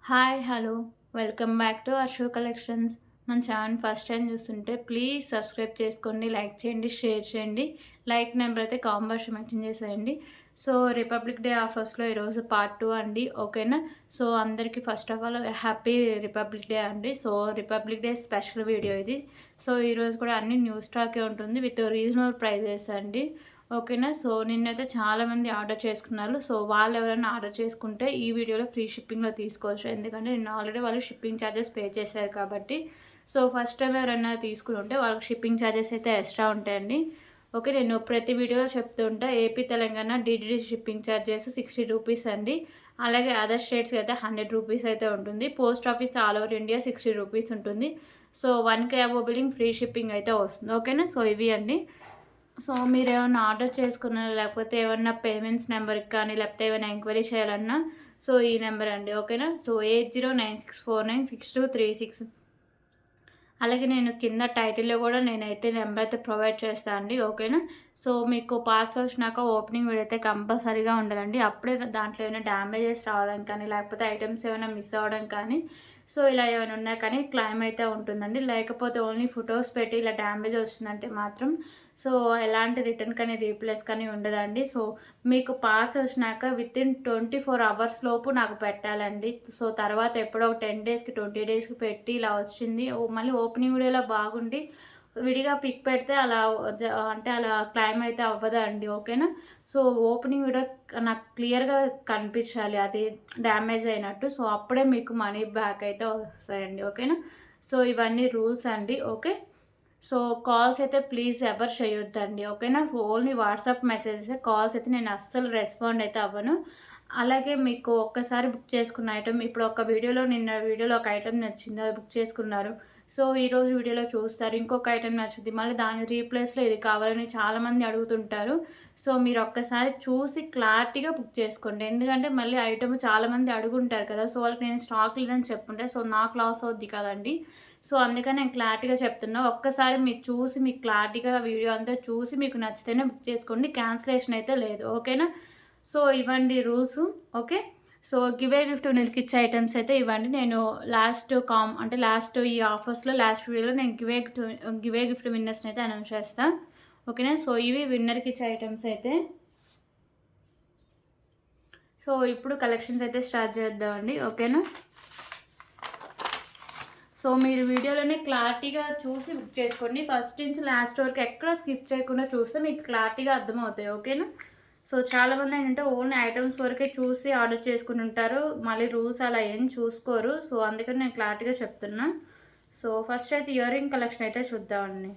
Hi hello welcome back to Ashok collections. మన channel first time చూస్తుంటే please subscribe చేసుకోండి, like చేయండి, షేర్ చేయండి. లైక్ నెంబర్ అయితే కాంబర్స్ మెన్షన్ చేసేయండి. సో రిపబ్లిక్ డే ఆఫర్స్లో ఈరోజు పార్ట్ 2 అండి, ఓకేనా. సో అందరికీ first of all happy republic day అండి. So republic day special video ఇది. సో ఈరోజు కూడా అన్ని న్యూ స్టాకే ఉంటుంది విత్ రీజనబుల్ ప్రైజెస్ అండి, ఓకేనా. సో నిన్నైతే చాలామంది ఆర్డర్ చేసుకున్నారు. సో వాళ్ళు ఎవరైనా ఆర్డర్ చేసుకుంటే ఈ వీడియోలో ఫ్రీ షిప్పింగ్లో తీసుకోవచ్చు, ఎందుకంటే నిన్న ఆల్రెడీ వాళ్ళు షిప్పింగ్ ఛార్జెస్ పే చేశారు కాబట్టి. సో ఫస్ట్ టైం ఎవరైనా తీసుకుని ఉంటే వాళ్ళకి షిప్పింగ్ ఛార్జెస్ అయితే ఎక్స్ట్రా ఉంటాయండి. ఓకే, నేను ప్రతి వీడియోలో చెప్తూ ఉంటా, ఏపీ తెలంగాణ డిడిడి షిప్పింగ్ ఛార్జెస్ 60 రూపీస్ అండి. అలాగే అదర్ స్టేట్స్కి అయితే 100 రూపీస్ అయితే ఉంటుంది. Post office all over India 60 rupees ఉంటుంది. So 1K above billing free shipping అయితే వస్తుంది, ఓకేనా. సో ఇవి అండి. సో మీరేమన్నా ఆర్డర్ చేసుకున్నా, లేకపోతే ఏమన్నా పేమెంట్స్ నెంబర్కి కానీ, లేకపోతే ఏమైనా ఎంక్వైరీ చేయాలన్నా సో ఈ నెంబర్ అండి, ఓకేనా. సో 8096496236. అలాగే నేను కింద టైటిల్లో కూడా నేనైతే నెంబర్ అయితే ప్రొవైడ్ చేస్తాను అండి, ఓకేనా. సో మీకు పార్సల్ వచ్చినాక ఓపెనింగ్ వీడియో అయితే కంపల్సరీగా ఉండాలండి. అప్పుడే దాంట్లో ఏమైనా డ్యామేజెస్ రావడం కానీ, లేకపోతే ఐటమ్స్ ఏమైనా మిస్ అవ్వడం కానీ, సో ఇలా ఏమైనా ఉన్నా కానీ క్లైమ్ అయితే ఉంటుందండి. లేకపోతే ఓన్లీ ఫొటోస్ పెట్టి ఇలా డ్యామేజ్ వస్తుందంటే మాత్రం సో ఎలాంటి రిటర్న్ కానీ రీప్లేస్ కానీ ఉండదండి. సో మీకు పార్సల్ వచ్చినాక వితిన్ 24 అవర్స్ లోపు నాకు పెట్టాలండి. సో తర్వాత ఎప్పుడో 10 డేస్కి 20 డేస్కి పెట్టి ఇలా వచ్చింది మళ్ళీ ఓపెనింగ్ వీడియోలో బాగుండి విడిగా పిక్ పెడితే అలా అంటే అలా క్లైమ్ అయితే అవ్వదండి, ఓకేనా. సో ఓపెనింగ్ వీడియో నాకు క్లియర్గా కనిపించాలి అది డ్యామేజ్ అయినట్టు. సో అప్పుడే మీకు మనీ బ్యాక్ అయితే వస్తాయండి, ఓకేనా. సో ఇవన్నీ రూల్స్ అండి, ఓకే. సో కాల్స్ అయితే ప్లీజ్ ఎవరు చేయొద్దండి, ఓకేనా. ఓన్లీ వాట్సాప్ మెసేజెస్, కాల్స్ అయితే నేను అస్సలు రెస్పాండ్ అయితే అవ్వను. అలాగే మీకు ఒక్కసారి బుక్ చేసుకున్న ఐటమ్ ఇప్పుడు ఒక వీడియోలో నిన్న వీడియోలో ఒక ఐటమ్ నచ్చింది, అది బుక్ చేసుకున్నారు. సో ఈరోజు వీడియోలో చూస్తారు ఇంకొక ఐటమ్ నచ్చుద్ది, మళ్ళీ దాని రీప్లేస్లో ఇది కావాలని చాలామంది అడుగుతుంటారు. సో మీరు ఒక్కసారి చూసి క్లారిటీగా బుక్ చేసుకోండి, ఎందుకంటే మళ్ళీ ఐటమ్ చాలామంది అడుగుంటారు కదా. సో వాళ్ళకి నేను స్టాక్ లేదని చెప్పుంటే సో నాకు లాస్ అవుద్ది కదండి. సో అందుకని నేను క్లారిటీగా చెప్తున్నా, ఒక్కసారి మీరు చూసి మీకు క్లారిటీగా వీడియో అంతా చూసి మీకు నచ్చితేనే బుక్ చేసుకోండి, క్యాన్సిలేషన్ అయితే లేదు, ఓకేనా. సో ఇవ్వండి రూల్స్, ఓకే. సో గివే గిఫ్ట్ విన్నర్కి ఇచ్చే ఐటమ్స్ అయితే ఇవ్వండి. నేను లాస్ట్ ఈ ఆఫర్స్లో లాస్ట్ వీడియోలో నేను గివే గిఫ్ట్ విన్నర్స్ని అయితే అనౌన్స్ చేస్తాను, ఓకేనా. సో ఇవి విన్నర్కి ఇచ్చే ఐటమ్స్ అయితే. సో ఇప్పుడు కలెక్షన్స్ అయితే స్టార్ట్ చేద్దామండి, ఓకేనా. సో మీరు వీడియోలోనే క్లారిటీగా చూసి బుక్ చేసుకోండి, ఫస్ట్ నుంచి లాస్ట్ వరకు ఎక్కడ స్కిప్ చేయకుండా చూస్తే మీకు క్లారిటీగా అర్థమవుతాయి, ఓకేనా. సో చాలామంది ఏంటంటే ఓన్లీ ఐటమ్స్ వరకే చూసి ఆర్డర్ చేసుకుని ఉంటారు, మళ్ళీ రూల్స్ అలా ఏం చూసుకోరు. సో అందుకని నేను క్లారిటీగా చెప్తున్నా. సో ఫస్ట్ అయితే ఇయర్ రింగ్ కలెక్షన్ అయితే చూద్దామండి.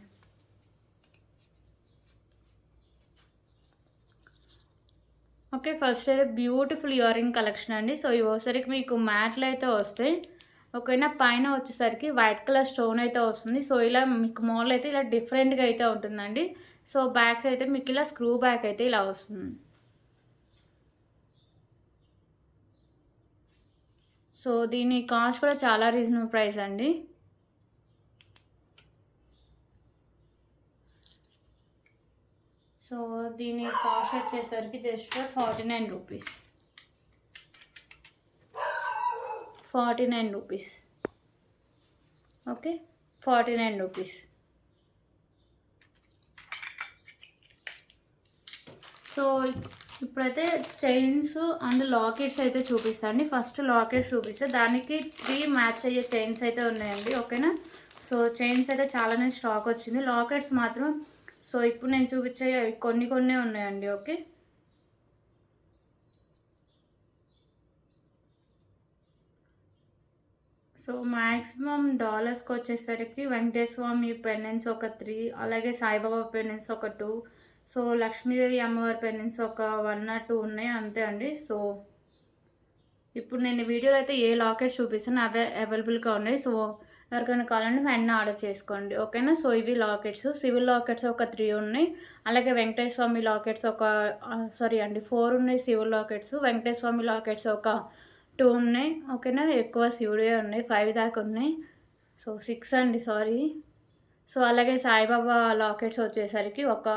ఓకే, ఫస్ట్ అయితే బ్యూటిఫుల్ ఇయర్ రింగ్ కలెక్షన్ అండి. సో ఇవసరికి మీకు మ్యాట్లు అయితే వస్తాయి, ఓకేనా. పైన వచ్చేసరికి వైట్ కలర్ స్టోన్ అయితే వస్తుంది. సో ఇలా మీకు మోడల్ అయితే ఇలా డిఫరెంట్గా అయితే ఉంటుందండి. సో బ్యాక్ అయితే మీకు ఇలా స్క్రూ బ్యాక్ అయితే ఇలా వస్తుంది. సో దీని కాస్ట్ కూడా చాలా రీజనబుల్ ప్రైస్ అండి. సో దీని కాస్ట్ వచ్చేసరికి just 49 rupees, 49 rupees, okay, 49 rupees. So ఇప్పుడైతే చైన్స్ అండ్ లాకెట్స్ అయితే చూపిస్తాండి. ఫస్ట్ లాకెట్స్ చూపిస్తే దానికి 3 మ్యాచ్ అయ్యే చైన్స్ అయితే ఉన్నాయండి, ఓకేనా. సో చైన్స్ అయితే చాలానే స్టాక్ వచ్చింది, లాకెట్స్ మాత్రం సో ఇప్పుడు నేను చూపించే కొన్ని ఉన్నాయండి, ఓకే. సో మ్యాక్సిమం డాలర్స్కి వచ్చేసరికి వెంకటేశ్వర స్వామి పెండెంట్స్ ఒక 3, అలాగే సాయిబాబా పెండెంట్స్ ఒక 2, సో లక్ష్మీదేవి అమ్మవారి పెండెంట్స్ ఒక 1 or 2 ఉన్నాయి, అంతే అండి. సో ఇప్పుడు నేను వీడియోలో అయితే ఏ లాకెట్స్ చూపిస్తాను అవే అవైలబుల్గా ఉన్నాయి. సో ఎవరికైనా కావాలంటే వెంటనే ఆర్డర్ చేసుకోండి, ఓకేనా. సో ఇవి లాకెట్స్, సివిల్ లాకెట్స్ ఒక 3 ఉన్నాయి, అలాగే వెంకటేశ్వర స్వామి లాకెట్స్ ఒక 4 ఉన్నాయి. సివిల్ లాకెట్స్, వెంకటేశ్వర స్వామి లాకెట్స్ ఒక 2 ఉన్నాయి, ఓకేనా. ఎక్కువ శివుడే ఉన్నాయి, 5 దాకా ఉన్నాయి. సో 6 అండి, సారీ. సో అలాగే సాయిబాబా లాకెట్స్ వచ్చేసరికి ఒక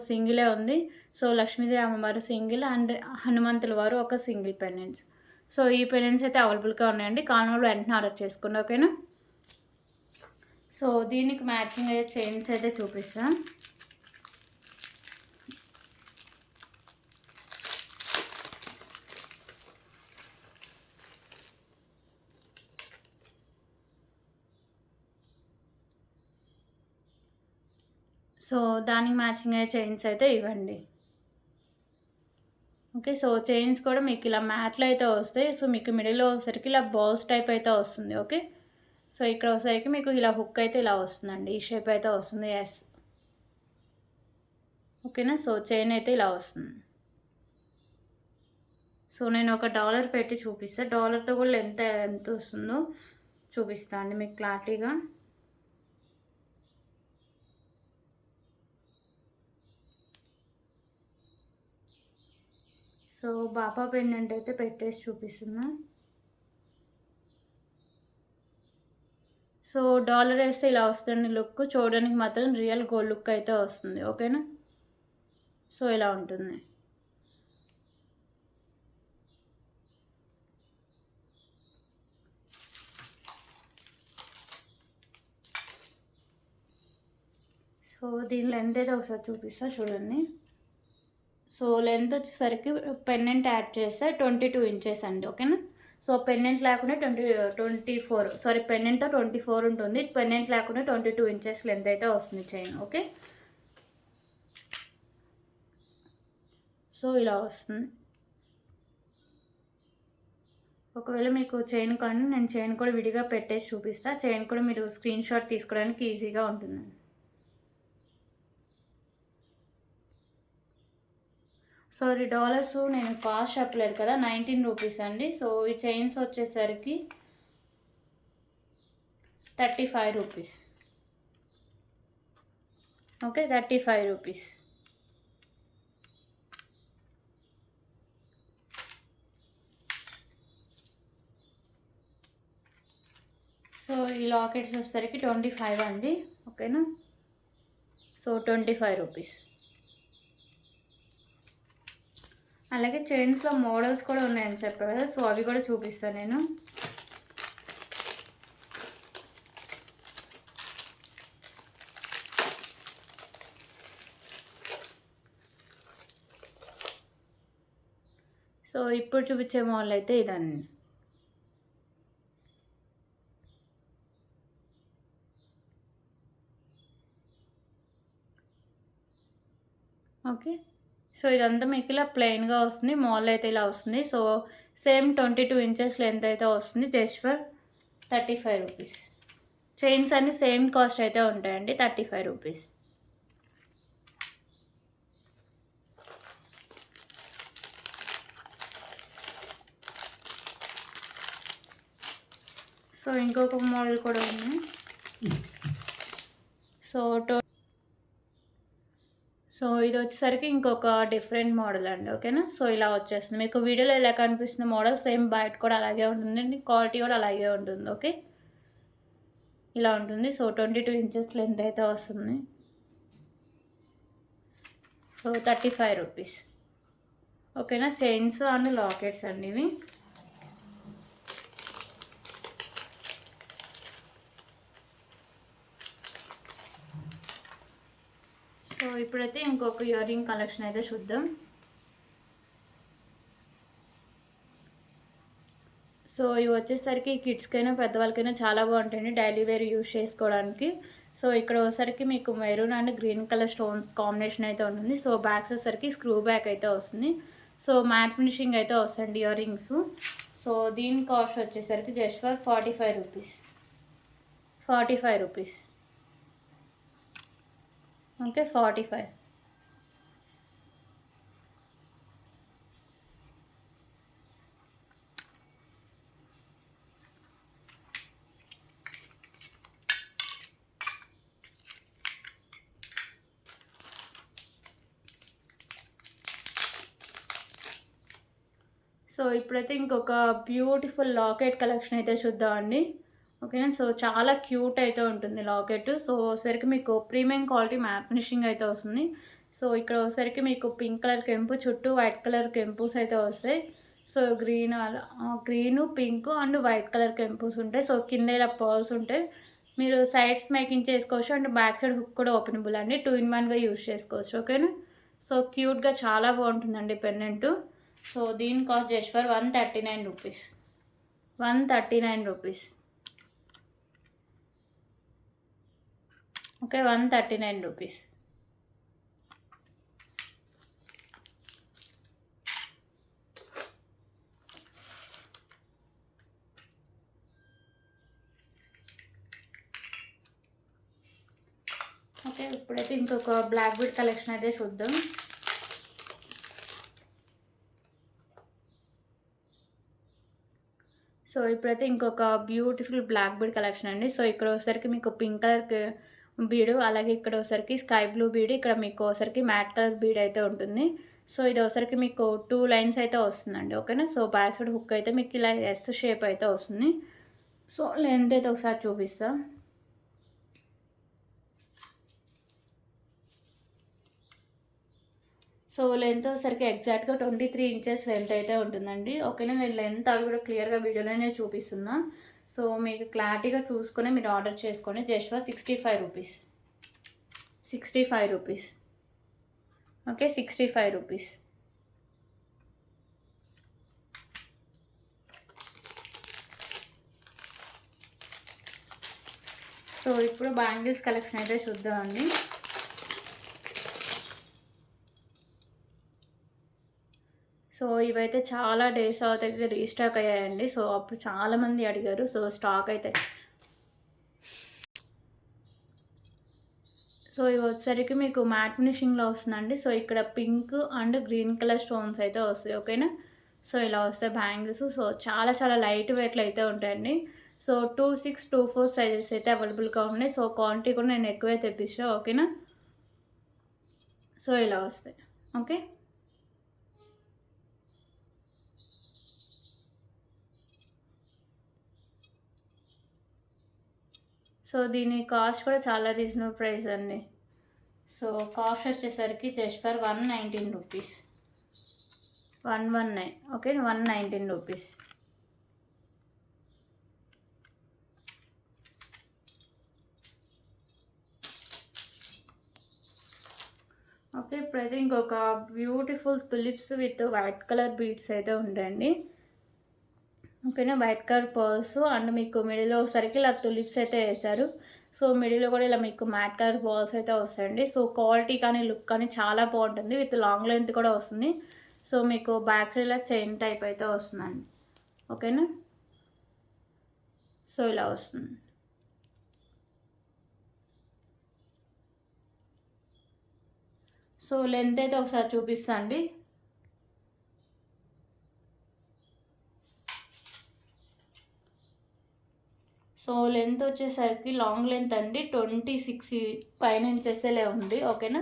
సింగిలే ఉంది. సో లక్ష్మీదేవి అమ్మవారు సింగిల్ అండ్ హనుమంతుల వారు ఒక సింగిల్ పెండెంట్స్. సో ఈ పెండెంట్స్ అయితే అవైలబుల్గా ఉన్నాయండి. కావాలన్నప్పుడు వెంటనే ఆర్డర్ చేసుకోండి, ఓకేనా. సో దీనికి మ్యాచింగ్ అయ్యే చైన్స్ అయితే చూపిస్తాను. సో దానికి మ్యాచింగ్ అయ్యే చైన్స్ అయితే ఇవ్వండి, ఓకే. సో చైన్స్ కూడా మీకు ఇలా మ్యాట్లో అయితే వస్తాయి. సో మీకు మిడిల్లో వచ్చేసరికి ఇలా బాల్స్ టైప్ అయితే వస్తుంది, ఓకే. సో ఇక్కడ వచ్చేసరికి మీకు ఇలా హుక్ అయితే ఇలా వస్తుందండి, ఈ షేప్ అయితే వస్తుంది. ఎస్, ఓకేనా. సో చైన్ అయితే ఇలా వస్తుంది. సో నేను ఒక $1 పెట్టి చూపిస్తాను. $1తో కూడా ఎంత వస్తుందో చూపిస్తాను అండి మీకు క్లారిటీగా. సో బాబా పెండెంట్ అయితే పెట్టేసి చూపిస్తున్నా. సో $1 వేస్తే ఇలా వస్తుంది లుక్. చూడడానికి మాత్రం రియల్ గోల్డ్ లుక్ అయితే వస్తుంది, ఓకేనా. సో ఇలా ఉంటుంది. సో దీని లెంత్ అయితే ఒకసారి చూపిస్తా చూడండి. సో లెంత్ వచ్చేసరికి పెండెంట్ యాడ్ చేస్తే 22 ఇంచెస్ అండి, ఓకేనా. సో పెండెంట్ లేకుండా 24 సారీ పెండెంట్తో 24 ఉంటుంది. పెండెంట్ లేకుండా 22 ఇంచెస్ లెంత్ అయితే వస్తుంది చైన్, ఓకే. సో ఇలా వస్తుంది. ఒకవేళ మీకు చైన్ కానీ నేను చైన్ కూడా విడిగా పెట్టేసి చూపిస్తాను. చైన్ కూడా మీరు స్క్రీన్ షాట్ తీసుకోవడానికి ఈజీగా ఉంటుందండి. సో ఈ $, నేను కాస్ట్ చెప్పలేదు కదా, 19 రూపీస్ అండి. సో ఈ చైన్స్ వచ్చేసరికి 35 రూపీస్, ఓకే. 35 రూపీస్. సో ఈ లాకెట్స్ వచ్చేసరికి 25 అండి, ఓకేనా. So 25 rupees. అలాగే చైన్స్లో మోడల్స్ కూడా ఉన్నాయని చెప్పారు కదా, సో అవి కూడా చూపిస్తాను నేను. సో ఇప్పుడు చూపించే మోడల్ అయితే ఇదండి, ఓకే. సో ఇదంతా మీకు ఇలా ప్లెయిన్గా వస్తుంది. మోడల్ అయితే ఇలా వస్తుంది. సో సేమ్ 22 ఇంచెస్ లెంత్ అయితే వస్తుంది. Just for 35 rupees. చైన్స్ అన్ని సేమ్ కాస్ట్ అయితే ఉంటాయండి, 35 రూపీస్. సో ఇంకొక మోడల్ కూడా ఉంది. సో ఇది వచ్చేసరికి ఇంకొక డిఫరెంట్ మోడల్ అండి, ఓకేనా. సో ఇలా వచ్చేస్తుంది. మీకు వీడియోలో ఎలా కనిపిస్తున్న మోడల్ సేమ్ బయట కూడా అలాగే ఉంటుందండి, క్వాలిటీ కూడా అలాగే ఉంటుంది, ఓకే. ఇలా ఉంటుంది. సో 22 ఇంచెస్ లెంత్ అయితే వస్తుంది. సో 35 రూపీస్, ఓకేనా. చైన్స్ అండ్ లాకెట్స్ అండి ఇవి. సో ఇప్పుడైతే ఇంకొక ఇయర్ రింగ్ కలెక్షన్ అయితే చూద్దాం. సో ఇవి వచ్చేసరికి కిడ్స్కైనా పెద్దవాళ్ళకైనా చాలా బాగుంటాయండి, డైలీ వేర్ యూజ్ చేసుకోవడానికి. సో ఇక్కడ వచ్చేసరికి మీకు maroon and green colour stones combination అయితే ఉంటుంది. సో బ్యాక్ వచ్చేసరికి స్క్రూ బ్యాక్ అయితే వస్తుంది. సో మ్యాట్ ఫినిషింగ్ అయితే వస్తుంది ఇయర్ రింగ్స్. సో దీని కాస్ట్ వచ్చేసరికి just for 45 rupees. 45 rupees, okay. 45. So ఇప్పుడైతే ఇంకొక బ్యూటిఫుల్ లాకెట్ కలెక్షన్ అయితే చూద్దామండి, ఓకేనా. సో చాలా క్యూట్ అయితే ఉంటుంది లాకెట్. సో సరికి మీకు ప్రీమియం క్వాలిటీ మ్యాట్ ఫినిషింగ్ అయితే వస్తుంది. సో ఇక్కడ వచ్చేసరికి మీకు పింక్ కలర్ కెంపు చుట్టూ వైట్ కలర్ కెంపుస్ అయితే వస్తాయి. సో గ్రీన్ అలా green, pink and white colour కెంపుస్ ఉంటాయి. సో కింద ఇలా పర్ల్స్ ఉంటాయి. మీరు సైడ్స్ మేకింగ్ చేసుకోవచ్చు అండ్ బ్యాక్ సైడ్ హుక్ కూడా ఓపెనబుల్ అండి. 2 ఇన్ 1గా యూజ్ చేసుకోవచ్చు. ఓకేనా. సో క్యూట్గా చాలా బాగుంటుందండి పెండెంట్. సో దీని cost just for 139 rupees. 139 rupees. Okay, 139 rupees. Okay, ఇప్పుడైతే ఇంకొక బ్లాక్ బీడ్ కలెక్షన్ అయితే చూద్దాం. సో ఇప్పుడైతే ఇంకొక బ్యూటిఫుల్ బ్లాక్ బీడ్ కలెక్షన్ అండి. సో ఇక్కడ వచ్చేసరికి మీకు పింక్ కలర్ బీడు, అలాగే ఇక్కడ వచ్చేసరికి స్కై బ్లూ బీడు, ఇక్కడ మీకు వచ్చేసరికి మ్యాట్ కలర్ బీడ్ అయితే ఉంటుంది. సో ఇది వచ్చేసరికి మీకు 2 లైన్స్ అయితే వస్తుందండి. ఓకేనా. సో బ్యాక్ సైడ్ హుక్ అయితే మీకు ఇలా ఎస్ షేప్ అయితే వస్తుంది. సో లెంత్ అయితే ఒకసారి చూపిస్తా. సో లెంత్ వచ్చేసరికి ఎగ్జాక్ట్గా 23 ఇంచెస్ లెంత్ అయితే ఉంటుందండి. ఓకేనా. నేను లెంత్ అవి కూడా క్లియర్గా వీడియోలోనే చూపిస్తున్నా. సో మీకు క్లారిటీగా చూసుకొని మీరు ఆర్డర్ చేసుకోండి. Just for 65 rupees. 65 rupees. Okay, 65 rupees. So ఇప్పుడు బ్యాంగిల్స్ కలెక్షన్ అయితే చూద్దామండి. సో ఇవైతే చాలా డేస్ అయితే రీస్టాక్ అయ్యాయండి. సో అప్పుడు చాలామంది అడిగారు. సో స్టాక్ అయితే సో ఇవి వచ్చేసరికి మీకు మ్యాట్ ఫినిషింగ్లో వస్తుందండి. సో ఇక్కడ pink and green colour stones అయితే వస్తాయి. ఓకేనా. సో ఇలా వస్తాయి బ్యాంగిల్స్. సో చాలా చాలా లైట్ వెయిట్లో అయితే ఉంటాయండి. సో 26, 24 సైజెస్ అయితే అవైలబుల్గా ఉన్నాయి. సో క్వాంటిటీ కూడా నేను ఎక్కువే తెప్పించా. ఓకేనా. సో ఇలా వస్తాయి. ఓకే. సో దీని కాస్ట్ కూడా చాలా రీజనబుల్ ప్రైస్ అండి. సో కాస్ట్ వచ్చేసరికి just for 119 rupees. 119. Okay, 119 rupees. Okay, ఇప్పుడైతే ఇంకొక beautiful tulips with white colour beads అయితే ఉంటాయండి. ఓకేనా. వైట్ కలర్ పర్ల్స్ అండ్ మీకు మిడిల్లో ఒకసారికి ఇలా తులిప్స్ అయితే వేశారు. సో మిడిల్లో కూడా ఇలా మీకు మ్యాట్ కలర్ బాల్స్ అయితే వస్తాయండి. సో క్వాలిటీ కానీ లుక్ కానీ చాలా బాగుంటుంది. విత్ లాంగ్ లెంత్ కూడా వస్తుంది. సో మీకు బ్యాక్ సైడ్ ఇలా చైన్ టైప్ అయితే వస్తుందండి. ఓకేనా. సో ఇలా వస్తుంది. సో లెంత్ అయితే ఒకసారి చూపిస్తా అండి. సో లెంత్ వచ్చేసరికి లాంగ్ లెంత్ అండి 26 పైన ఇంచెస్లే ఉంది. ఓకేనా.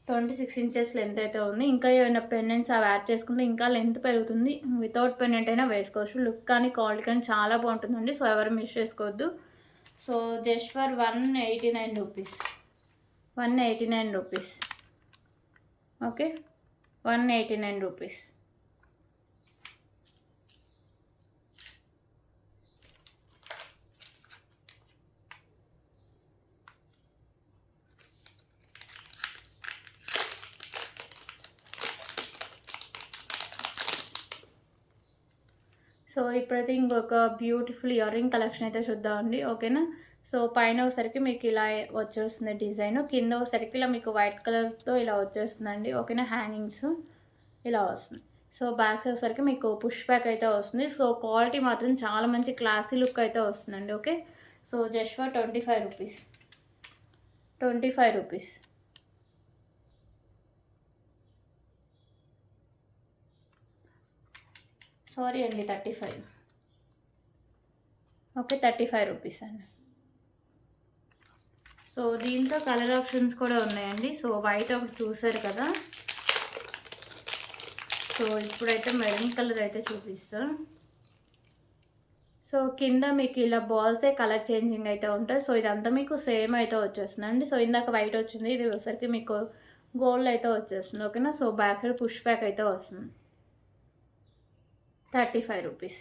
26 ఇంచెస్ లెంత్ అయితే ఉంది. ఇంకా ఏమైనా పెండెంట్స్ అవి యాడ్ చేసుకుంటే ఇంకా లెంత్ పెరుగుతుంది. వితౌట్ పెండెంట్ అయినా వేసుకోవచ్చు. లుక్ కానీ క్వాలిటీ కానీ చాలా బాగుంటుందండి. సో ఎవరు మిస్ చేసుకోవద్దు. So just for 189 rupees. 189 rupees. Okay, 189 rupees. So ఇప్పుడైతే ఇంకొక బ్యూటిఫుల్ ఇయర్ రింగ్ కలెక్షన్ అయితే చూద్దామండి. ఓకేనా. సో పైన ఒకసారికి మీకు ఇలా వచ్చేస్తుంది డిజైన్, కింద ఒకసారికి ఇలా మీకు వైట్ కలర్తో ఇలా వచ్చేస్తుందండి. ఓకేనా. హ్యాంగింగ్స్ ఇలా వస్తుంది. సో బ్యాక్ సైడ్ ఒకసారికి మీకు పుష్ బ్యాక్ అయితే వస్తుంది. సో క్వాలిటీ మాత్రం చాలా మంచి క్లాసీ లుక్ అయితే వస్తుందండి. Okay. So just for 25 rupees. 25 rupees. Sorry అండి, 35. ఓకే, 35 రూపీస్ అండి. సో దీంట్లో కలర్ ఆప్షన్స్ కూడా ఉన్నాయండి. సో వైట్ ఒకటి చూసారు కదా. సో ఇప్పుడైతే మెరూన్ కలర్ అయితే చూపిస్తా. సో కింద మీకు ఇలా బాల్సే కలర్ చేంజింగ్ అయితే ఉంటుంది. సో ఇదంతా మీకు సేమ్ అయితే వచ్చేస్తుందండి. సో ఇందాక వైట్ వచ్చింది, ఇది వచ్చేసరికి మీకు గోల్డ్ అయితే వచ్చేస్తుంది. ఓకేనా. So back side push back అయితే వస్తుంది. 35 రూపీస్.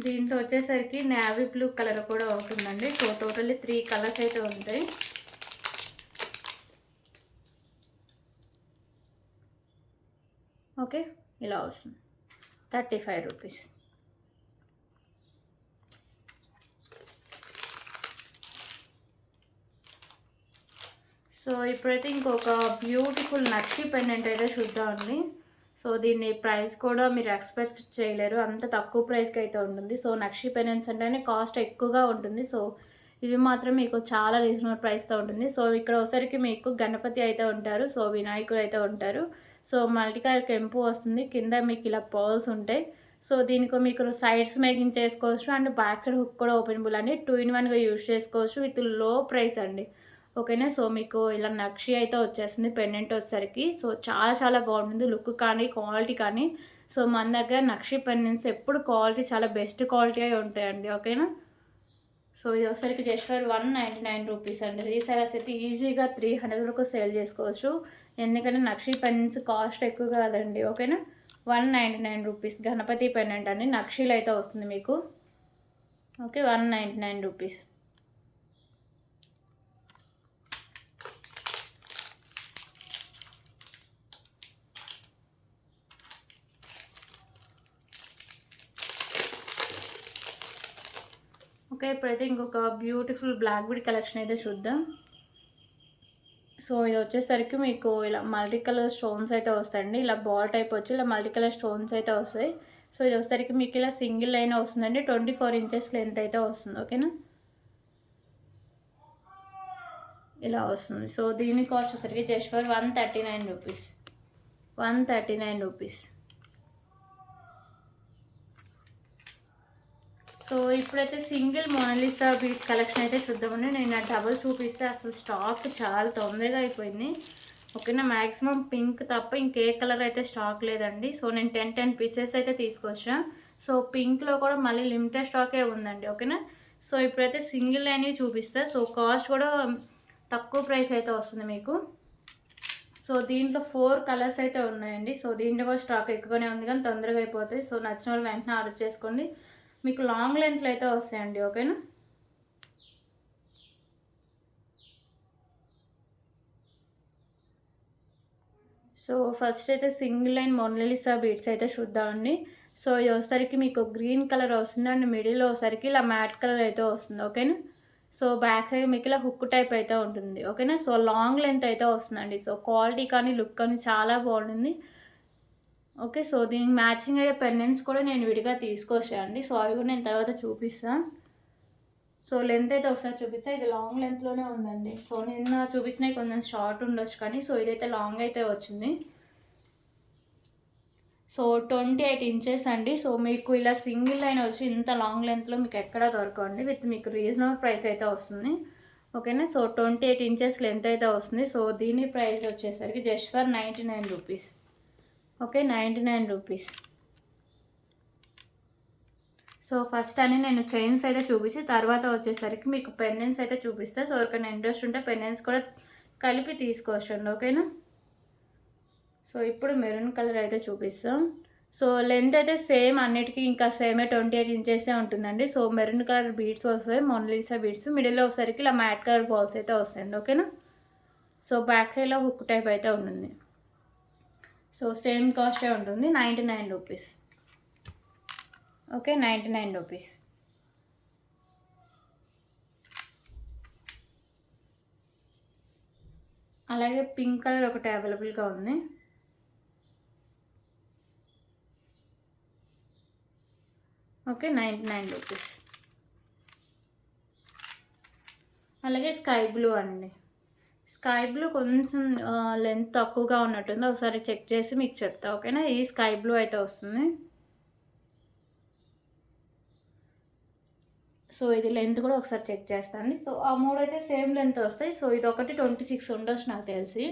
దీంట్లో వచ్చేసరికి నేవీ బ్లూ కలర్ కూడా ఉంటుందండి. సో టోటల్లీ 3 కలర్స్ అయితే ఉంటాయి. ఓకే, ఇలా వస్తుంది 35 రూపీస్. సో ఇప్పుడైతే ఇంకొక బ్యూటిఫుల్ నక్షి పెండెంట్ అయితే చూద్దామండి. సో దీని ప్రైస్ కూడా మీరు ఎక్స్పెక్ట్ చేయలేరు, అంత తక్కువ ప్రైస్కి అయితే ఉంటుంది. సో నక్షి పెండెంట్స్ అంటేనే కాస్ట్ ఎక్కువగా ఉంటుంది. సో ఇవి మాత్రం మీకు చాలా రీజనబుల్ ప్రైస్తో ఉంటుంది. సో ఇక్కడ ఒకసారికి మీకు గణపతి అయితే ఉంటారు, సో వినాయకుడు అయితే ఉంటారు. సో మల్టీ కలర్ కెంపు వస్తుంది, కింద మీకు ఇలా పర్ల్స్ ఉంటాయి. సో దీనికి మీకు సైడ్స్ మేకింగ్ చేసుకోవచ్చు అండ్ బ్యాక్ సైడ్ హుక్ కూడా ఓపెనబుల్ అండి. 2 in 1గా యూజ్ చేసుకోవచ్చు విత్ లో ప్రైస్ అండి. ఓకేనా. సో మీకు ఇలా నక్షి అయితే వచ్చేస్తుంది పెండెంట్ వచ్చేసరికి. సో చాలా చాలా బాగుంటుంది లుక్ కానీ క్వాలిటీ కానీ. సో మన దగ్గర నక్షి పెండెంట్స్ ఎప్పుడు క్వాలిటీ చాలా బెస్ట్ క్వాలిటీ అయి ఉంటాయండి. ఓకేనా. సో ఇది వచ్చేసరికి జస్ట్ ఫర్ 199 రూపీస్ అండి. రీసెలర్స్ అయితే ఈజీగా 300 వరకు సేల్ చేసుకోవచ్చు, ఎందుకంటే నక్షి పెండెంట్స్ కాస్ట్ ఎక్కువ కాదండి. ఓకేనా. 199 రూపీస్ గణపతి పెండెంట్ అండి, నక్షీలు అయితే వస్తుంది మీకు. Okay, 199 rupees. ఓకే, ఇప్పుడైతే ఇంకొక బ్యూటిఫుల్ బ్లాక్ బీడ్ కలెక్షన్ అయితే చూద్దాం. సో ఇది వచ్చేసరికి మీకు ఇలా మల్టీ కలర్ స్టోన్స్ అయితే వస్తాయండి. ఇలా బాల్ టైప్ వచ్చి ఇలా మల్టీ కలర్ స్టోన్స్ అయితే వస్తాయి. సో ఇది వచ్చేసరికి మీకు ఇలా సింగిల్ లైన్ వస్తుందండి. 24 inches లెంత్ అయితే వస్తుంది. ఓకేనా, ఇలా వస్తుంది. సో దీని కాస్ట్ వచ్చేసరికి just for 139 rupees. 139 rupees. So ఇప్పుడైతే సింగిల్ మోనాలిసా బీడ్స్ కలెక్షన్ అయితే చూద్దామండి. నేను ఆ డబుల్ చూపిస్తే అసలు స్టాక్ చాలా తొందరగా అయిపోయింది. ఓకేనా. మ్యాక్సిమం పింక్ తప్ప ఇంకే కలర్ అయితే స్టాక్ లేదండి. సో నేను 10 పీసెస్ అయితే తీసుకొచ్చా. సో పింక్లో కూడా మళ్ళీ లిమిటెడ్ స్టాకే ఉందండి. ఓకేనా. సో ఇప్పుడైతే సింగిల్ లైన్ చూపిస్తా. సో కాస్ట్ కూడా తక్కువ ప్రైస్ అయితే వస్తుంది మీకు. సో దీంట్లో 4 కలర్స్ అయితే ఉన్నాయండి. సో దీంట్లో కూడా స్టాక్ ఎక్కువగానే ఉంది కానీ తొందరగా అయిపోతాయి. సో నచ్చిన వాళ్ళు వెంటనే ఆర్డర్ చేసుకోండి. మీకు లాంగ్ లెంత్లో అయితే వస్తాయండి. ఓకేనా. సో ఫస్ట్ అయితే సింగిల్ లైన్ మోనాలిసా బీడ్స్ అయితే చూద్దామండి. సో ఇది వచ్చేసరికి మీకు గ్రీన్ కలర్ వస్తుంది అండ్ మిడిల్లో వచ్చేసరికి ఇలా మ్యాట్ కలర్ అయితే వస్తుంది. ఓకేనా. సో బ్యాక్ సైడ్ మీకు ఇలా హుక్ టైప్ అయితే ఉంటుంది. ఓకేనా. సో లాంగ్ లెంత్ అయితే వస్తుందండి. సో క్వాలిటీ కానీ లుక్ కానీ చాలా బాగుంటుంది. ఓకే. సో దీనికి మ్యాచింగ్ అయ్యే పెండెంట్స్ కూడా నేను విడిగా తీసుకొచ్చానండి. సో అవి కూడా నేను తర్వాత చూపిస్తాను. సో లెంత్ అయితే ఒకసారి చూపిస్తాను. ఇది లాంగ్ లెంత్లోనే ఉందండి. సో నిన్న చూపించినవి కొంచెం షార్ట్ ఉండొచ్చు కానీ సో ఇదైతే లాంగ్ అయితే వచ్చింది. సో 28 inches అండి. సో మీకు ఇలా సింగిల్ లైన్ వచ్చి ఇంత లాంగ్ లెంత్లో మీకు ఎక్కడా దొరకండి విత్ మీకు రీజనబుల్ ప్రైస్ అయితే వస్తుంది. ఓకేనా. సో 28 inches లెంత్ అయితే వస్తుంది. సో దీని ప్రైస్ వచ్చేసరికి just for 99 rupees. Okay, 99 rupees. So first అని నేను చైన్స్ అయితే చూపించి తర్వాత వచ్చేసరికి మీకు పెండెంట్స్ అయితే చూపిస్తాను. సో ఎవరికైనా ఇంట్రెస్ట్ ఉంటే పెండెంట్స్ కూడా కలిపి తీసుకోవచ్చండి. ఓకేనా. సో ఇప్పుడు మెరూన్ కలర్ అయితే చూపిస్తాం. సో లెంత్ అయితే సేమ్ అన్నిటికీ ఇంకా సేమే 28 inches ఉంటుందండి. సో మెరూన్ కలర్ బీడ్స్ వస్తాయి, మోనాలిసా బీడ్స్. మిడిల్లో ఒకసారికి ఇలా మ్యాట్ కలర్ బాల్స్ అయితే వస్తాయండి. ఓకేనా. సో బ్యాక్ సైడ్లో హుక్ టైప్ అయితే ఉంటుంది. సో సేమ్ కాస్టే ఉంటుంది, 99 రూపీస్. Okay, 99 rupees. అలాగే పింక్ కలర్ ఒకటి అవైలబుల్గా ఉంది. Okay, 99 rupees. అలాగే స్కై బ్లూ అండి. స్కై బ్లూ కొంచెం లెంత్ తక్కువగా ఉన్నట్టుంది, ఒకసారి చెక్ చేసి మీకు చెప్తా. ఓకేనా. ఈ స్కై బ్లూ అయితే వస్తుంది. సో ఇది లెంత్ కూడా ఒకసారి చెక్ చేస్తాను. సో ఆ 3 అయితే సేమ్ లెంత్ వస్తాయి. సో ఇది ఒకటి 26 ఉండొచ్చు నాకు తెలిసి.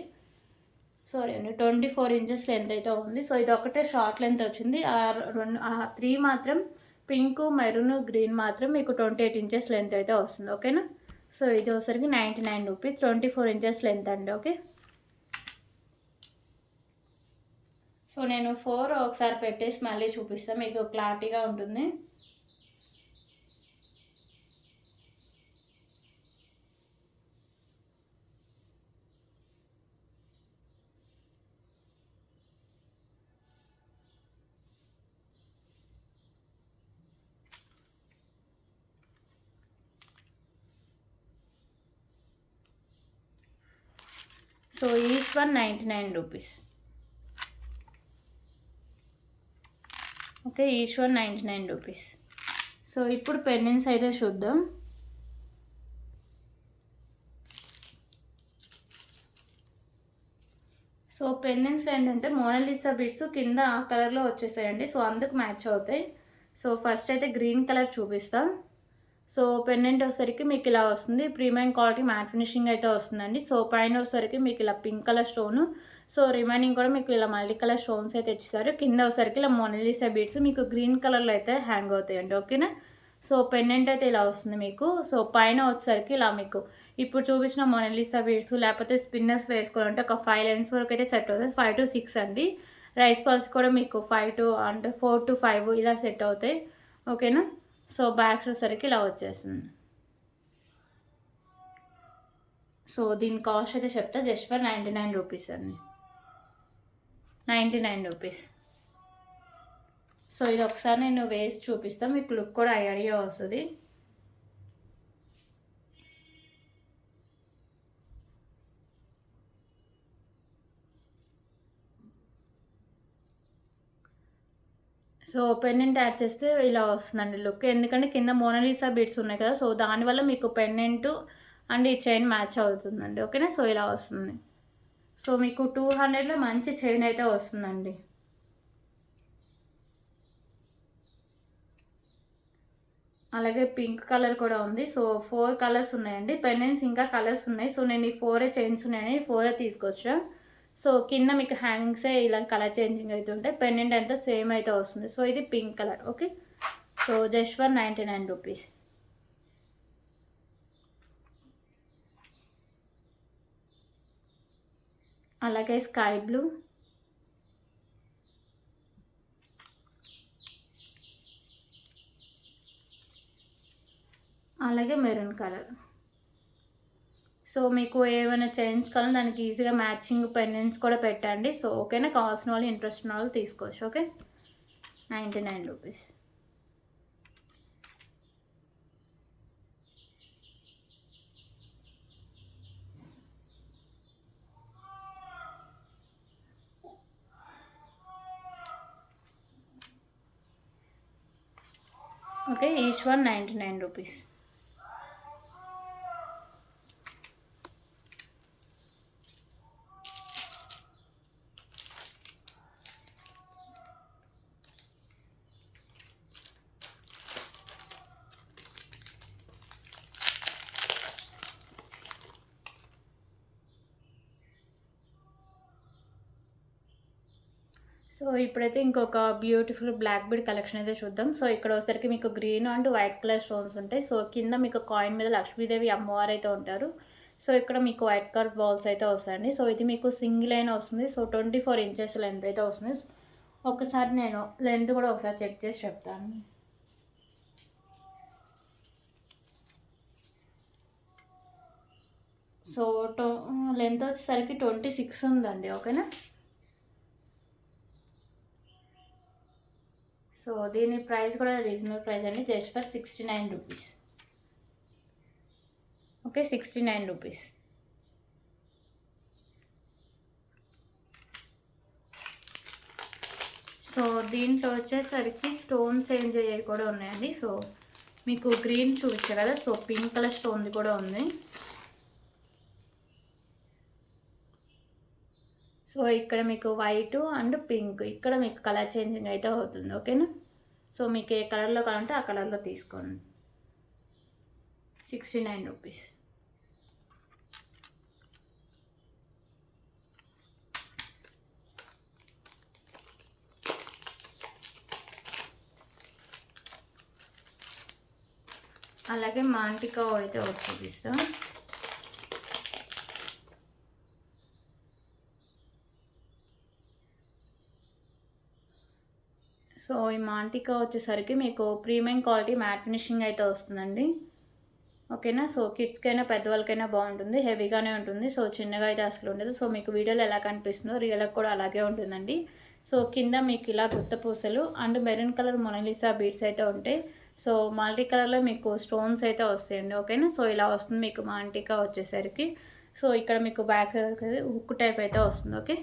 సారీ అండి, 24 inches లెంత్ అయితే ఉంది. సో ఇది ఒకటే షార్ట్ లెంత్ వచ్చింది. ఆ 3 మాత్రం పింక్, మెరూన్, గ్రీన్ మాత్రం మీకు 28 inches లెంత్ అయితే వస్తుంది. ఓకేనా. సో ఇది ఒకసారికి 99 రూపీస్, 24 inches లెంత్ అండి. ఓకే. సో నేను 4 ఒకసారి పెట్టేసి మళ్ళీ చూపిస్తాను, మీకు క్లారిటీగా ఉంటుంది. So each one 99 rupees. Okay, each one 99 rupees. So ఇప్పుడు పెండెంట్స్ అయితే చూద్దాం. సో పెండెంట్స్ ఏంటంటే మోనాలిసా బీడ్స్ కింద ఆ కలర్లో వచ్చేసాయండి, సో అందుకు మ్యాచ్ అవుతాయి. సో ఫస్ట్ అయితే గ్రీన్ కలర్ చూపిస్తాం. సో పెండెంట్ వచ్చేసరికి మీకు ఇలా వస్తుంది, ప్రీమియం క్వాలిటీ మ్యాట్ ఫినిషింగ్ అయితే వస్తుందండి. సో పైన వచ్చేసరికి మీకు ఇలా pink colour stone, so remaining కూడా మీకు ఇలా మల్టీ కలర్ స్టోన్స్ అయితే ఇచ్చేసారు. కింద వచ్చేసరికి ఇలా మోనాలిసా బీడ్స్ మీకు గ్రీన్ కలర్లో అయితే హ్యాంగ్ అవుతాయండి. ఓకేనా. సో పెండెంట్ అయితే ఇలా వస్తుంది మీకు. సో పైన వచ్చేసరికి ఇలా మీకు ఇప్పుడు చూపించిన మోనాలిసా బీడ్స్ లేకపోతే స్పిన్నర్స్ వేసుకోవాలంటే ఒక 5 లైన్స్ వరకు అయితే సెట్ అవుతాయి. 5 to 6 అండి. రైస్ పల్స్ కూడా మీకు 5 to అంటే 4 to 5 ఇలా సెట్ అవుతాయి. ఓకేనా. సో బ్యాక్స్ వచ్చేసరికి ఇలా వచ్చేస్తుంది. సో దీని కాస్ట్ అయితే చెప్తా, జస్ట్ ఫర్ 99 రూపీస్ అండి. 99 రూపీస్. సో ఇది ఒకసారి నేను వేసి చూపిస్తాను, మీకు లుక్ కూడా ఐడియా వస్తుంది. సో పెండెంట్ యాడ్ చేస్తే ఇలా వస్తుందండి లుక్, ఎందుకంటే కింద మోనాలిసా బీడ్స్ ఉన్నాయి కదా, సో దానివల్ల మీకు పెండెంట్ అండ్ ఈ చైన్ మ్యాచ్ అవుతుందండి. ఓకేనా. సో ఇలా వస్తుంది. సో మీకు 200లో మంచి చైన్ అయితే వస్తుందండి. అలాగే పింక్ కలర్ కూడా ఉంది. సో 4 కలర్స్ ఉన్నాయండి. పెండెంట్స్ ఇంకా కలర్స్ ఉన్నాయి. సో నేను ఈ 4 చైన్స్ ఉన్నాయని 4 తీసుకొచ్చా. సో కింద మీకు హ్యాంగింగ్సే ఇలా కలర్ చేంజింగ్ అయితే ఉంటాయి, పెండెంట్ అంతా సేమ్ అయితే వస్తుంది. సో ఇది pink colour. Okay. So just for 99 rupees. అలాగే స్కై బ్లూ, అలాగే మెరూన్ కలర్. సో మీకు ఏమైనా చైన్స్ కావాలో దానికి ఈజీగా మ్యాచింగ్ పెండెంట్స్ కూడా పెట్టండి. సో ఓకేనా. కావాల్సిన వాళ్ళు, ఇంట్రెస్ట్ ఉన్న వాళ్ళు తీసుకోవచ్చు. Okay. 99 rupees. Okay, each one 99 rupees. So ఇప్పుడైతే ఇంకొక బ్యూటిఫుల్ బ్లాక్ బీడ్ కలెక్షన్ అయితే చూద్దాం. సో ఇక్కడ వచ్చేసరికి మీకు green and white colour stones ఉంటాయి. సో కింద మీకు కాయిన్ మీద లక్ష్మీదేవి అమ్మవారు అయితే ఉంటారు. సో ఇక్కడ మీకు వైట్ కలర్ బాల్స్ అయితే వస్తాయండి. సో ఇది మీకు సింగిల్ అయిన వస్తుంది. సో 24 ఇంచెస్ లెంత్ అయితే వస్తుంది. ఒకసారి నేను లెంత్ కూడా ఒకసారి చెక్ చేసి చెప్తాను. సో లెంత్ వచ్చేసరికి 26 ఉందండి. ఓకేనా. సో దీని ప్రైస్ కూడా రీజనబుల్ ప్రైస్ అండి, just for 69 rupees. Okay, 69 rupees. So దీంట్లో వచ్చేసరికి స్టోన్ చేంజ్ అయ్యేవి కూడా ఉన్నాయండి. సో మీకు గ్రీన్ చూపించారు కదా, సో పింక్ కలర్ స్టోన్ది కూడా ఉంది. సో ఇక్కడ మీకు వైట్ అండ్ పింక్, ఇక్కడ మీకు కలర్ చేంజింగ్ అయితే అవుతుంది. ఓకేనా. సో మీకు ఏ కలర్లో కావాలంటే ఆ కలర్లో తీసుకోండి. 69 రూపీస్. అలాగే మాంటికా అయితే ఒకటి చూపిస్తాం. సో ఈ మాంటికా వచ్చేసరికి మీకు ప్రీమియం క్వాలిటీ మ్యాట్ ఫినిషింగ్ అయితే వస్తుందండి. ఓకేనా. సో కిడ్స్కైనా పెద్దవాళ్ళకైనా బాగుంటుంది, హెవీగానే ఉంటుంది. సో చిన్నగా అయితే అసలు ఉండదు. సో మీకు వీడియోలో ఎలా కనిపిస్తుందో రియల్గా కూడా అలాగే ఉంటుందండి. సో కింద మీకు ఇలా గుత్త పూసలు and maroon colour Mona Lisa beads అయితే ఉంటాయి. సో మల్టీ కలర్లో మీకు స్టోన్స్ అయితే వస్తాయండి. ఓకేనా. సో ఇలా వస్తుంది మీకు మాంటికా వచ్చేసరికి. సో ఇక్కడ మీకు బ్యాక్ సైడ్ హుక్ టైప్ అయితే వస్తుంది. ఓకే.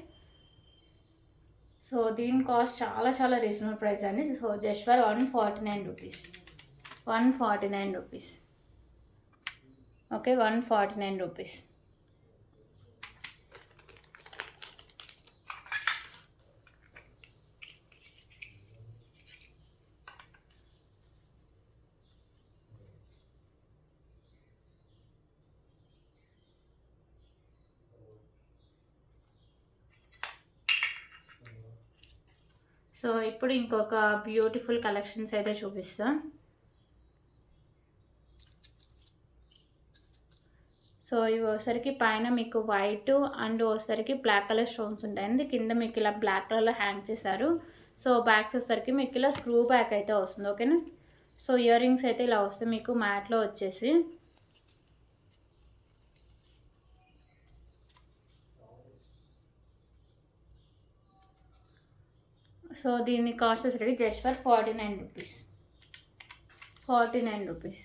సో దీని కాస్ట్ చాలా రీజనబుల్ ప్రైస్ అండి. So just for 149 rupees. 149 rupees. Okay, 149 rupees. So ఇప్పుడు ఇంకొక బ్యూటిఫుల్ కలెక్షన్స్ అయితే చూపిస్తా. సో ఇవి ఒకసారికి పైన మీకు వైట్ అండ్ ఒకసారికి బ్లాక్ కలర్ స్టోన్స్ ఉంటాయండి. కింద మీకు ఇలా బ్లాక్ కలర్లో హ్యాంగ్ చేశారు. సో బ్యాక్స్ వచ్చేసరికి మీకు ఇలా స్క్రూ బ్యాక్ అయితే వస్తుంది. ఓకేనా. సో ఇయర్ రింగ్స్ అయితే ఇలా వస్తాయి మీకు మ్యాట్లో వచ్చేసి. సో దీని కాస్ట్ వచ్చేసరికి just for 49 rupees. 49 rupees.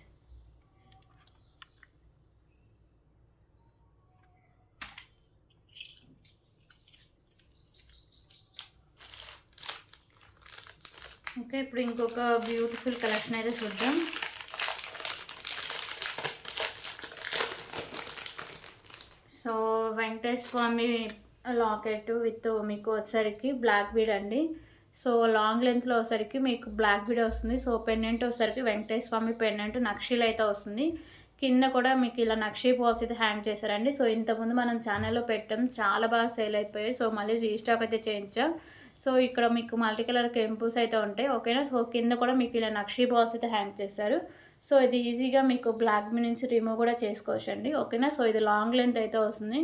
Okay, ఇప్పుడు ఇంకొక బ్యూటిఫుల్ కలెక్షన్ అయితే చూద్దాం. So Venkateswara Swamy locket with మీకు వచ్చేసరికి బ్లాక్ బీడ్ అండి. సో లాంగ్ లెంత్లో వచ్చేసరికి మీకు బ్లాక్ బీడ్ వస్తుంది. సో పెండెంట్ వచ్చేసరికి వెంకటేశ్వర స్వామి పెండెంట్ నక్షీలు అయితే వస్తుంది. కింద కూడా మీకు ఇలా నక్షీ బాల్స్ అయితే హ్యాంగ్ చేశారండి. సో ఇంతకుముందు మనం ఛానల్లో పెట్టాం, చాలా బాగా సేల్ అయిపోయాయి. సో మళ్ళీ రీస్టాక్ అయితే చేయించాం. సో ఇక్కడ మీకు మల్టీ కలర్ కెంపుస్ అయితే ఉంటాయి. ఓకేనా. సో కింద కూడా మీకు ఇలా నక్షీ బాల్స్ అయితే హ్యాంగ్ చేస్తారు. సో ఇది ఈజీగా మీకు బ్లాక్ బీడ్ నుంచి రిమూవ్ కూడా చేసుకోవచ్చు అండి. ఓకేనా. సో ఇది లాంగ్ లెంత్ అయితే వస్తుంది.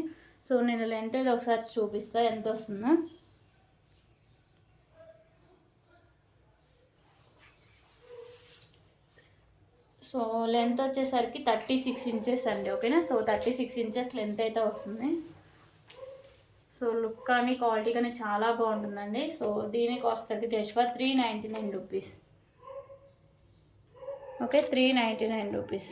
సో నేను లెంత్ అయితే ఒకసారి చూపిస్తాను ఎంత వస్తుందో. సో లెంత్ వచ్చేసరికి 36 ఇంచెస్ అండి. ఓకేనా. సో 36 ఇంచెస్ లెంత్ అయితే వస్తుంది. సో లుక్ కానీ క్వాలిటీ కానీ చాలా బాగుంటుందండి. సో దీని కాస్ట్ వచ్చేసరికి just for 399 rupees. Okay, 399 rupees.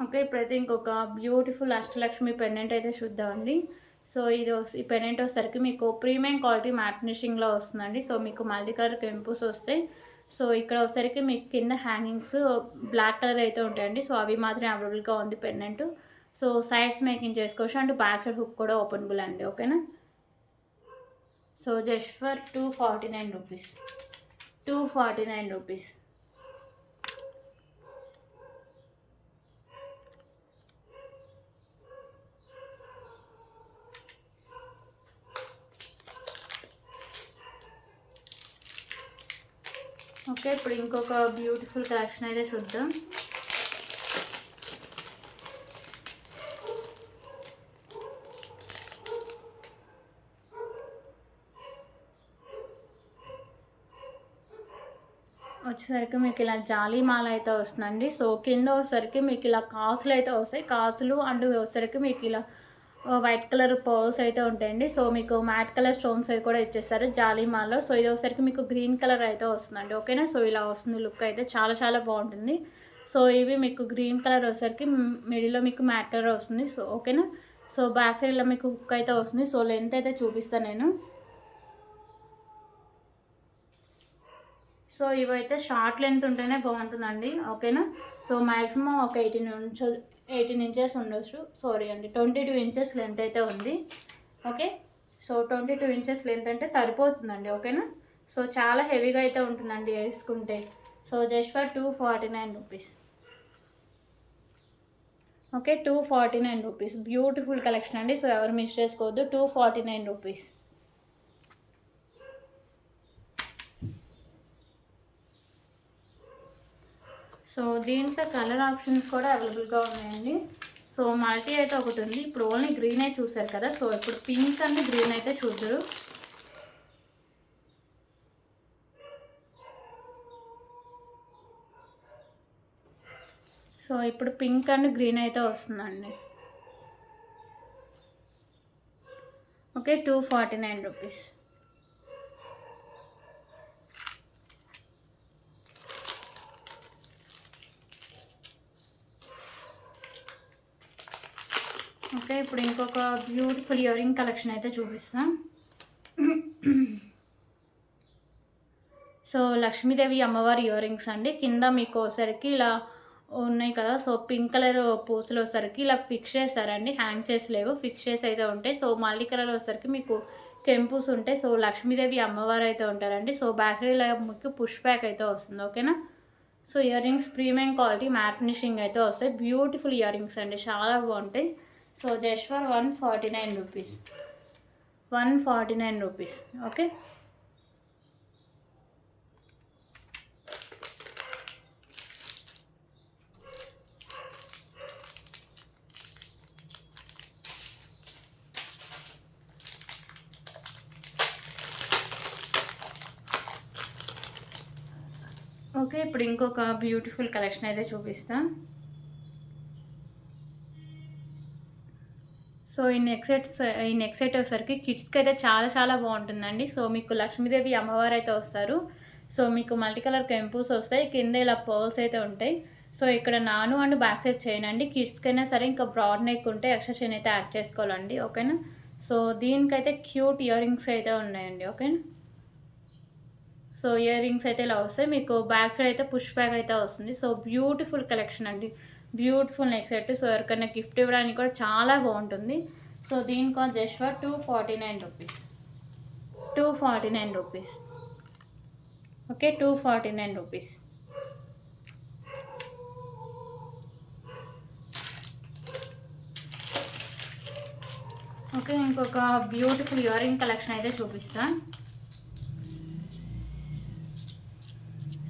Okay, ఇప్పుడైతే ఇంకొక బ్యూటిఫుల్ అష్టలక్ష్మి పెండెంట్ అయితే చూద్దామండి. సో ఈ పెండెంట్ వచ్చేసరికి మీకు ప్రీమియం క్వాలిటీ మ్యాట్ ఫినిషింగ్లో వస్తుందండి. సో మీకు మల్టీ కలర్ కెంపుస్ వస్తాయి. సో ఇక్కడ వచ్చేసరికి మీకు కింద హ్యాంగింగ్స్ బ్లాక్ కలర్ అయితే ఉంటాయండి. సో అవి మాత్రమే అవైలబుల్గా ఉంది పెండెంట్. సో సైడ్స్ మేకింగ్ చేసుకోవచ్చు అండ్ బ్యాక్ సైడ్ హుక్ కూడా ఓపెనబుల్ అండి. ఓకేనా. So just for 249 rupees. 249 rupees. Okay, ఇప్పుడు ఇంకొక బ్యూటిఫుల్ కలెక్షన్ అయితే చూద్దాం. వచ్చేసరికి మీకు ఇలా జాలీ మాల అయితే వస్తుందండి. సో కింద వచ్చేసరికి మీకు ఇలా కాసులు అయితే వస్తాయి. కాసులు అండ్ వచ్చేసరికి మీకు ఇలా వైట్ కలర్ పర్ల్స్ అయితే ఉంటాయండి. సో మీకు మ్యాట్ కలర్ స్టోన్స్ అయితే కూడా ఇచ్చేస్తారు జాలీమాల్లో. సో ఇది వచ్చేసరికి మీకు గ్రీన్ కలర్ అయితే వస్తుందండి. ఓకేనా. సో ఇలా వస్తుంది లుక్ అయితే చాలా బాగుంటుంది. సో ఇవి మీకు గ్రీన్ కలర్ వచ్చేసరికి మిడిల్లో మీకు మ్యాట్ కలర్ వస్తుంది. సో ఓకేనా. సో బ్యాక్ సైడ్లో మీకు హుక్ అయితే వస్తుంది. సో లెంత్ అయితే చూపిస్తాను నేను. సో ఇవైతే షార్ట్ లెంత్ ఉంటేనే బాగుంటుందండి. ఓకేనా. సో మ్యాక్సిమం ఒక 18 ఇంచెస్ ఉండొచ్చు. సారీ అండి, 22 ఇంచెస్ లెంత్ అయితే ఉంది. ఓకే. సో 22 ఇంచెస్ లెంత్ అంటే సరిపోతుందండి. ఓకేనా. సో చాలా హెవీగా అయితే ఉంటుందండి వేసుకుంటే. So just for 249 rupees. Okay, 249 rupees. Beautiful collection అండి. సో ఎవరు మిస్ చేసుకోవద్దు. 249 రూపీస్. సో దీంట్లో కలర్ ఆప్షన్స్ కూడా అవైలబుల్గా ఉన్నాయండి. సో మల్టీ అయితే ఒకటి ఉంది. ఇప్పుడు ఓన్లీ గ్రీన్ అయితే చూసారు కదా, సో ఇప్పుడు పింక్ అండ్ గ్రీన్ అయితే చూద్దరు. సో ఇప్పుడు పింక్ అండ్ గ్రీన్ అయితే వస్తుందండి. Okay, 249 rupees. ఓకే, ఇప్పుడు ఇంకొక బ్యూటిఫుల్ ఇయర్ రింగ్ కలెక్షన్ అయితే చూపిస్తాం. సో లక్ష్మీదేవి అమ్మవారి ఇయర్ రింగ్స్ అండి. కింద మీకు ఒకసారికి ఇలా ఉన్నాయి కదా, సో పింక్ కలర్ పూసలు వచ్చేసరికి ఇలా ఫిక్స్ చేస్తారండి. హ్యాంగ్ చేసి లేవు, ఫిక్స్ చేసి అయితే ఉంటాయి. సో మల్టీ కలర్ వచ్చేసరికి మీకు కెంపూస్ ఉంటాయి. సో లక్ష్మీదేవి అమ్మవారు అయితే ఉంటారండి. సో బ్యాక్ సైడ్ ఇలా మీకు పుష్ బ్యాక్ అయితే వస్తుంది. ఓకేనా. So ear rings premium quality matte finishing అయితే వస్తాయి. బ్యూటిఫుల్ ఇయర్ రింగ్స్ అండి, చాలా బాగుంటాయి. So just for 149 rupees. 149 rupees. Okay, okay. ఇప్పుడు ఇంకొక బ్యూటిఫుల్ కలెక్షన్ అయితే చూపిస్తాం. సో ఈ నెక్ సెట్ వచ్చేసరికి కిడ్స్కి అయితే చాలా చాలా బాగుంటుందండి. సో మీకు లక్ష్మీదేవి అమ్మవారు అయితే వస్తారు. సో మీకు మల్టీ కలర్ కెంపూస్ వస్తాయి, కింద ఇలా పర్ల్స్ అయితే ఉంటాయి. సో ఇక్కడ నాను అండ్ బ్యాక్ సైడ్ చైన్ అండి. కిడ్స్కైనా సరే ఇంకా బ్రాడ్ నెక్ ఉంటే ఎక్స్ట్రా చైన్ అయితే యాడ్ చేసుకోవాలండి. ఓకేనా. సో దీనికైతే క్యూట్ ఇయర్ రింగ్స్ అయితే ఉన్నాయండి. ఓకేనా. సో ఇయర్ రింగ్స్ అయితే ఇలా వస్తాయి, మీకు బ్యాక్ సైడ్ అయితే పుష్ బ్యాక్ అయితే వస్తుంది. సో బ్యూటిఫుల్ కలెక్షన్ అండి, బ్యూటిఫుల్ నెక్ సెట్. సో ఎవరికైనా గిఫ్ట్ ఇవ్వడానికి కూడా చాలా బాగుంటుంది. సో దీని cost just for 249 rupees. 249 rupees. Okay, 249 rupees. Okay, ఇంకొక బ్యూటిఫుల్ ఇయర్ రింగ్ కలెక్షన్ అయితే చూపిస్తాను.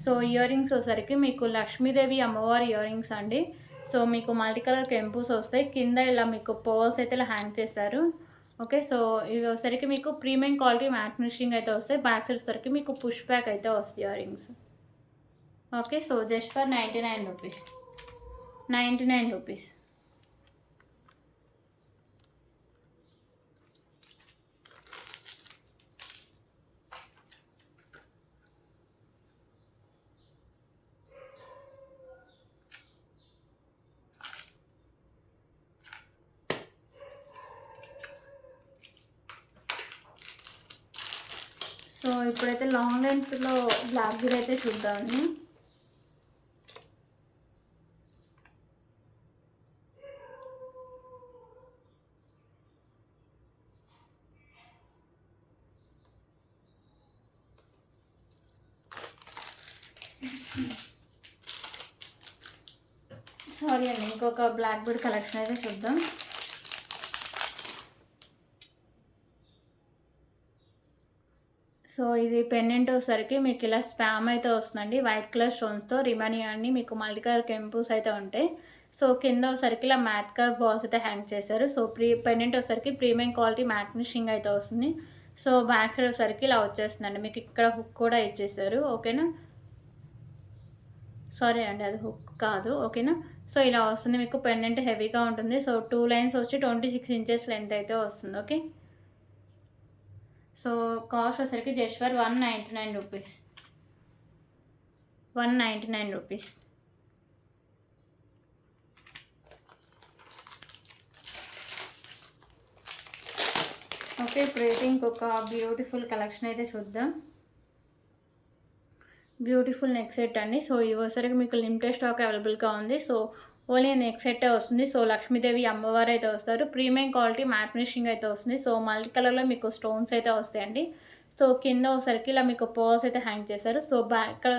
సో ఇయర్ రింగ్స్ వచ్చేసరికి మీకు లక్ష్మీదేవి అమ్మవారి ఇయర్ రింగ్స్ అండి. సో మీకు మల్టీ కలర్ కెంపూస్ వస్తాయి, కింద ఇలా మీకు పర్ల్స్ అయితే ఇలా హ్యాంగ్ చేస్తారు. ఓకే, సో ఇవి వచ్చేసరికి మీకు ప్రీమియం క్వాలిటీ మ్యాట్ ఫినిషింగ్ అయితే వస్తాయి. బ్యాక్ సైడ్ వచ్చేసరికి మీకు పుష్ బ్యాక్ అయితే వస్తాయి ear rings. Okay, so just for 99 rupees. 99 rupees. So ఇప్పుడైతే లాంగ్ లెంత్లో బ్లాక్ బీడ్ అయితే చూద్దామండి. సారీ అండి, ఇంకొక బ్లాక్ బీడ్ కలెక్షన్ అయితే చూద్దాం. సో ఇది పెండెంట్ వచ్చేసరికి మీకు ఇలా స్పామ్ అయితే వస్తుందండి, వైట్ కలర్ స్టోన్స్తో. రిమైనింగ్ అన్ని మీకు మల్టీ కలర్ కెంపూస్ అయితే ఉంటాయి. సో కింద వచ్చేసరికి ఇలా మ్యాట్ కలర్ బాల్స్ అయితే హ్యాంగ్ చేశారు. సో పెండెంట్ వచ్చేసరికి ప్రీమియం క్వాలిటీ మ్యాట్ ఫినిషింగ్ అయితే వస్తుంది. సో బ్యాక్ సైడ్ వచ్చేసరికి ఇలా వచ్చేస్తుందండి, మీకు ఇక్కడ హుక్ కూడా ఇచ్చేసారు. ఓకేనా. సారీ అండి, అది హుక్ కాదు. ఓకేనా. సో ఇలా వస్తుంది, మీకు పెండెంట్ హెవీగా ఉంటుంది. సో 2 లైన్స్ వచ్చి 26 ఇంచెస్ లెంత్ అయితే వస్తుంది. ఓకే, సో కాస్ట్ వచ్చేసరికి just for 199 rupees. 199 rupees. Okay, ఇప్పుడైతే ఇంకొక బ్యూటిఫుల్ కలెక్షన్ అయితే చూద్దాం. బ్యూటిఫుల్ నెక్ సెట్ అండి. సో ఇవసరికి మీకు లిమిటెడ్ స్టాక్ అవైలబుల్గా ఉంది. సో ఓన్లీ నెక్ సెట్ వస్తుంది. సో లక్ష్మీదేవి అమ్మవారు అయితే వస్తారు, ప్రీమియం క్వాలిటీ మ్యాట్ ఫినిషింగ్ అయితే వస్తుంది. సో మల్టీ కలర్లో మీకు స్టోన్స్ అయితే వస్తాయండి. సో కింద ఒకసారికి ఇలా మీకు పర్ల్స్ అయితే హ్యాంగ్ చేశారు. సో ఇక్కడ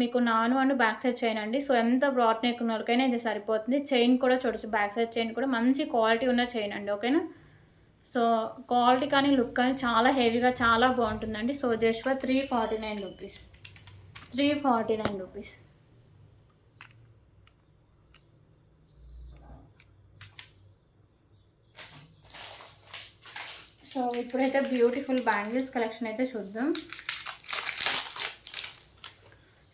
మీకు నాను అండ్ బ్యాక్ సైడ్ చైన్ అండి. సో ఎంత బ్రాడ్ నెక్ ఉన్న వాళ్ళకైనా ఇది సరిపోతుంది. చైన్ కూడా చూడొచ్చు, బ్యాక్ సైడ్ చైన్ కూడా మంచి క్వాలిటీ ఉన్న చైన్ అండి. ఓకేనా. సో క్వాలిటీ కానీ లుక్ కానీ చాలా హెవీగా చాలా బాగుంటుందండి. So just for 349 rupees. 349 rupees. So ఇప్పుడైతే బ్యూటిఫుల్ బ్యాంగిల్స్ కలెక్షన్ అయితే చూద్దాం.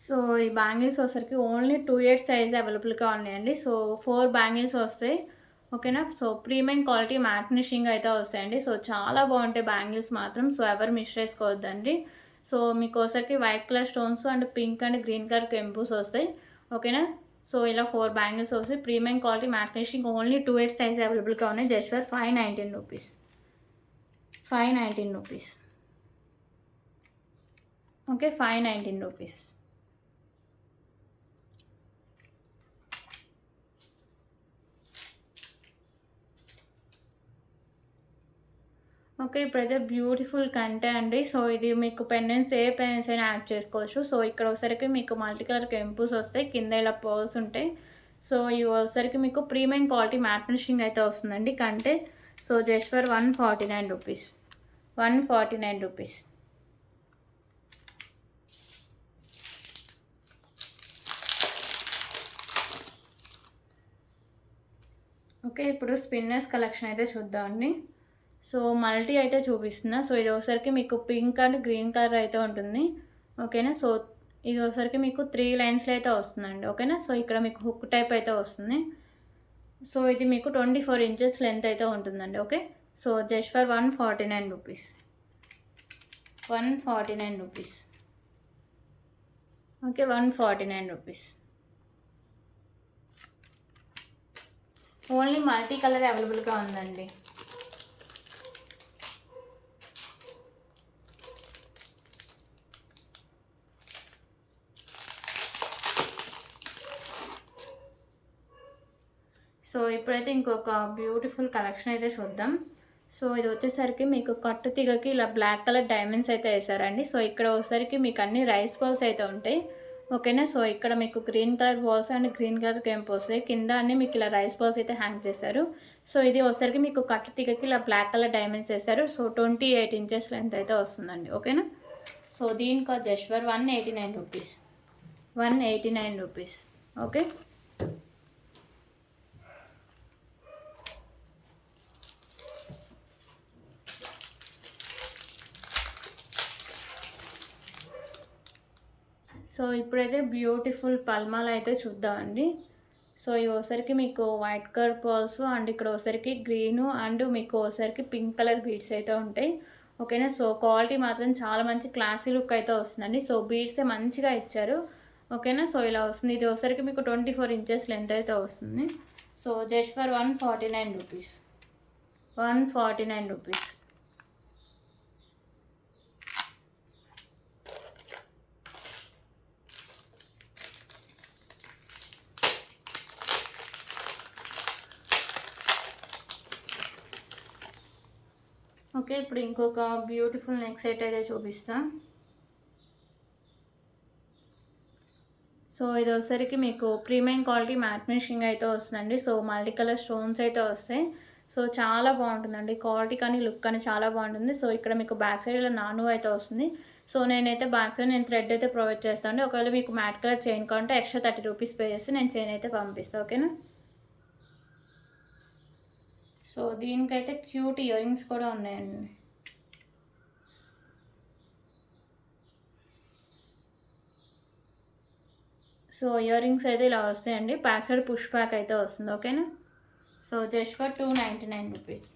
సో ఈ బ్యాంగిల్స్ వచ్చేసరికి ఓన్లీ 2/8 సైజ్ అవైలబుల్గా ఉన్నాయండి. సో 4 బ్యాంగిల్స్ వస్తాయి, ఓకేనా. So premium quality matte finishing అయితే వస్తాయండి. సో చాలా బాగుంటాయి బ్యాంగిల్స్ మాత్రం. సో ఎవరు మిస్ చేసుకోవద్దండి. సో మీకు వచ్చేసరికి white colour stones and pink and green colour కెంపూస్ వస్తాయి, ఓకేనా. సో ఇలా 4 బ్యాంగిల్స్ వస్తాయి. Premium quality matte finishing only 2/8 size అవైలబుల్గా ఉన్నాయి. Just for 519 rupees. 519 rupees, okay. 519 rupees. Okay, ఇప్పుడైతే బ్యూటిఫుల్ కంటే అండి. సో ఇది మీకు పెండెంట్స్ ఏ పెండెంట్స్ అయినా యాడ్ చేసుకోవచ్చు. సో ఇక్కడ ఒకసారికి మీకు మల్టీ కలర్ కెంపూస్ వస్తాయి, కింద ఇలా పర్ల్స్ ఉంటాయి. సో ఇవి ఒకసారికి మీకు ప్రీమియం క్వాలిటీ మ్యాట్ ఫినిషింగ్ అయితే వస్తుందండి కంటే. So just for 149 rupees. 149 rupees. Okay, ఇప్పుడు స్పిన్నర్స్ కలెక్షన్ అయితే చూద్దామండి. సో మల్టీ అయితే చూపిస్తున్నా. సో ఇది ఒకసారికి మీకు పింక్ అండ్ గ్రీన్ కలర్ అయితే ఉంటుంది, ఓకేనా. సో ఇది ఒకసారికి మీకు 3 లైన్స్లో అయితే వస్తుందండి, ఓకేనా. సో ఇక్కడ మీకు హుక్ టైప్ అయితే వస్తుంది. సో ఇది మీకు 24 ఇంచెస్ లెంత్ అయితే ఉంటుందండి, okay. So just for 149 rupees. 149 rupees, okay. 149 rupees. Only multi colour అవైలబుల్గా ఉందండి. సో ఇప్పుడైతే ఇంకొక బ్యూటిఫుల్ కలెక్షన్ అయితే చూద్దాం. సో ఇది వచ్చేసరికి మీకు కట్టు తీగకి ఇలా బ్లాక్ కలర్ డైమండ్స్ అయితే వేసారండి. సో ఇక్కడ వచ్చేసరికి మీకు అన్ని రైస్ బాల్స్ అయితే ఉంటాయి, ఓకేనా. సో ఇక్కడ మీకు green colour balls and green colour kemp వస్తాయి, కింద అన్ని మీకు ఇలా రైస్ బాల్స్ అయితే హ్యాంగ్ చేస్తారు. సో ఇది వచ్చేసరికి మీకు కట్టు తీగకి ఇలా బ్లాక్ కలర్ డైమండ్స్ వేస్తారు. సో 28 ఇంచెస్ లెంత్ అయితే వస్తుందండి, ఓకేనా. సో దీనికి just for 189 rupees. 189 rupees, okay. So ఇప్పుడైతే బ్యూటిఫుల్ పల్మాలు అయితే చూద్దామండి. సో ఇవి ఒకసారికి మీకు వైట్ కలర్ పర్ల్స్ అండ్ ఇక్కడ ఒకసారికి గ్రీను అండ్ మీకు ఒకసారికి పింక్ కలర్ బీడ్స్ అయితే ఉంటాయి, ఓకేనా. సో క్వాలిటీ మాత్రం చాలా మంచి క్లాసీ లుక్ అయితే వస్తుందండి. సో బీడ్సే మంచిగా ఇచ్చారు, ఓకేనా. సో ఇలా వస్తుంది. ఇది ఒకసారికి మీకు 24 ఇంచెస్ లెంత్ అయితే వస్తుంది. So just for 149 rupees. 149 rupees. Okay, ఇప్పుడు ఇంకొక బ్యూటిఫుల్ నెక్ సెట్ అయితే చూపిస్తా. సో ఇది వచ్చేసరికి మీకు ప్రీమియం క్వాలిటీ మ్యాట్ ఫినిషింగ్ అయితే వస్తుందండి. సో మల్టీ కలర్ స్టోన్స్ అయితే వస్తాయి. సో చాలా బాగుంటుందండి, క్వాలిటీ కానీ లుక్ కానీ చాలా బాగుంటుంది. సో ఇక్కడ మీకు బ్యాక్ సైడ్ ఇలా నాను అయితే వస్తుంది. సో నేనైతే బ్యాక్ సైడ్ నేను థ్రెడ్ అయితే ప్రొవైడ్ చేస్తాను. ఒకవేళ మీకు మ్యాట్ కలర్ చైన్ కావాలంటే ఎక్స్ట్రా 30 రూపీస్ పే చేసి నేను చైన్ అయితే పంపిస్తాను, ఓకేనా. సో దీనికైతే క్యూట్ ఇయర్ రింగ్స్ కూడా ఉన్నాయండి. సో ఇయర్ రింగ్స్ అయితే ఇలా వస్తాయండి, బ్యాక్ సైడ్ పుష్ బ్యాక్ అయితే వస్తుంది, ఓకేనా. So just for 299 rupees.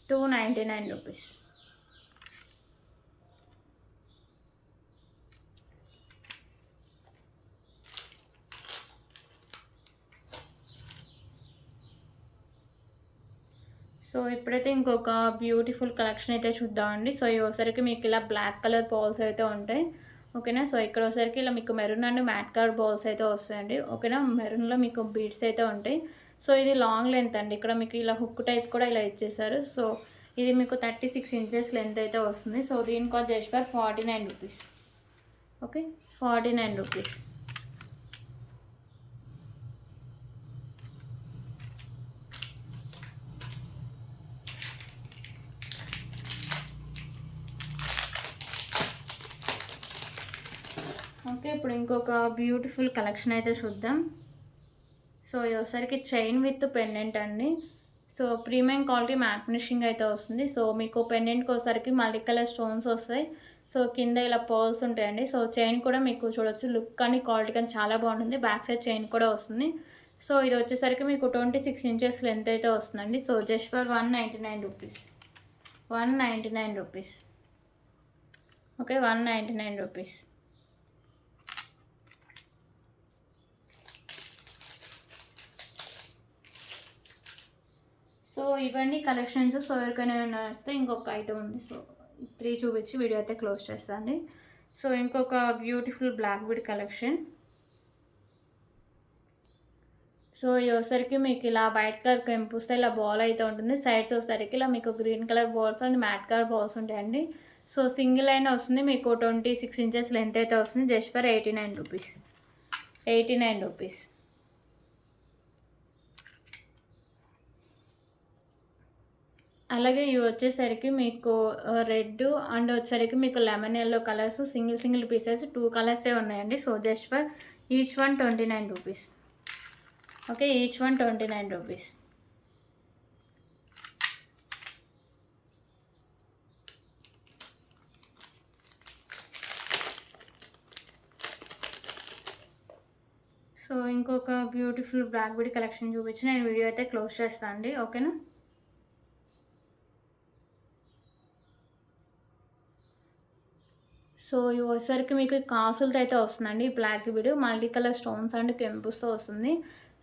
299 rupees. So ఇప్పుడైతే ఇంకొక బ్యూటిఫుల్ కలెక్షన్ అయితే చూద్దామండి. సో ఇవి ఒకసారికి మీకు ఇలా బ్లాక్ కలర్ బాల్స్ అయితే ఉంటాయి, ఓకేనా. సో ఇక్కడ ఒకసారికి ఇలా మీకు maroon and mat colour balls అయితే వస్తాయండి, ఓకేనా. మెరూన్లో మీకు బీడ్స్ అయితే ఉంటాయి. సో ఇది లాంగ్ లెంత్ అండి, ఇక్కడ మీకు ఇలా హుక్ టైప్ కూడా ఇలా ఇచ్చేసారు. సో ఇది మీకు 36 ఇంచెస్ లెంత్ అయితే వస్తుంది. సో దీనికి just for 49 rupees, okay. 49 rupees. Okay, ఇప్పుడు ఇంకొక బ్యూటిఫుల్ కలెక్షన్ అయితే చూద్దాం. సో ఇది ఒకసారికి చైన్ విత్ పెండెంట్ అండి. So premium quality matte finishing అయితే వస్తుంది. సో మీకు పెండెంట్కి వచ్చేసరికి మల్టీ కలర్ స్టోన్స్ వస్తాయి. సో కింద ఇలా పర్ల్స్ ఉంటాయండి. సో చైన్ కూడా మీకు చూడొచ్చు, లుక్ కానీ క్వాలిటీ కానీ చాలా బాగుంటుంది. బ్యాక్ సైడ్ చైన్ కూడా వస్తుంది. సో ఇది వచ్చేసరికి మీకు 26 ఇంచెస్ లెంత్ అయితే వస్తుందండి. So just for 199 rupees, 199 rupees. Okay, 199 rupees. So ఇవన్నీ కలెక్షన్స్. సో ఎవరికైనా వస్తే ఇంకొక ఐటమ్ ఉంది. సో 3 చూపించి వీడియో అయితే క్లోజ్ చేస్తాండి. సో ఇంకొక beautiful black bead collection. So ఇది వచ్చేసరికి మీకు ఇలా వైట్ కలర్ కెంపుస్తే ఇలా బాల్ అయితే ఉంటుంది. సైడ్స్ వచ్చేసరికి ఇలా మీకు green colour balls and mat colour balls ఉంటాయండి. సో సింగిల్ అయినా వస్తుంది, మీకు 26 ఇంచెస్ లెంత్ అయితే వస్తుంది. Just for 89 rupees, 89 rupees. అలాగే ఇవి వచ్చేసరికి మీకు రెడ్ అండ్ వచ్చేసరికి మీకు lemon yellow colours single pieces 2 కలర్సే ఉన్నాయండి. So just for each one 29 rupees. Okay, each one 29 rupees. So ఇంకొక బ్యూటిఫుల్ బ్లాక్ బీడ్ కలెక్షన్ చూపించి నేను వీడియో అయితే క్లోజ్ చేస్తాను అండి. ఓకేనా. సో ఇవి వచ్చేసరికి మీకు కాసులతో అయితే వస్తుందండి. Black bead multi colour stones and కెంపుస్తో వస్తుంది.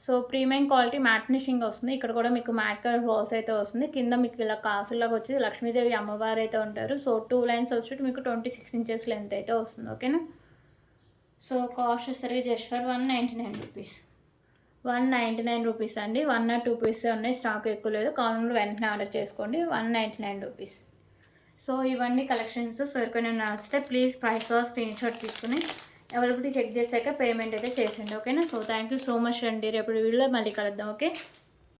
So premium quality matte finishing వస్తుంది. ఇక్కడ కూడా మీకు మ్యాట్ కలర్ బాల్స్ అయితే వస్తుంది. కింద మీకు ఇలా కాసులాగా వచ్చి లక్ష్మీదేవి అమ్మవారు అయితే ఉంటారు. సో 2 లైన్స్ వచ్చి మీకు 26 ఇంచెస్ లెంత్ అయితే వస్తుంది. ఓకేనా. సో కాస్ట్ వచ్చేసరికి జస్ట్ ఫర్ 199 రూపీస్, 199 రూపీస్ అండి. 1 or 2 పీసే ఉన్నాయి, స్టాక్ ఎక్కువ లేదు. కావాలంటే వెంటనే ఆర్డర్ చేసుకోండి. 199 రూపీస్. సో ఇవన్నీ కలెక్షన్స్. సో ఎవరికైనా నచ్చితే ప్లీజ్ ప్రైస్ స్క్రీన్ షాట్ తీసుకుని అవైలబిలిటీ చెక్ చేసాక పేమెంట్ అయితే చేసేయండి. ఓకేనా. So thank you so much అండి. రేపు వీడియోలో మళ్ళీ కలుద్దాం. ఓకే.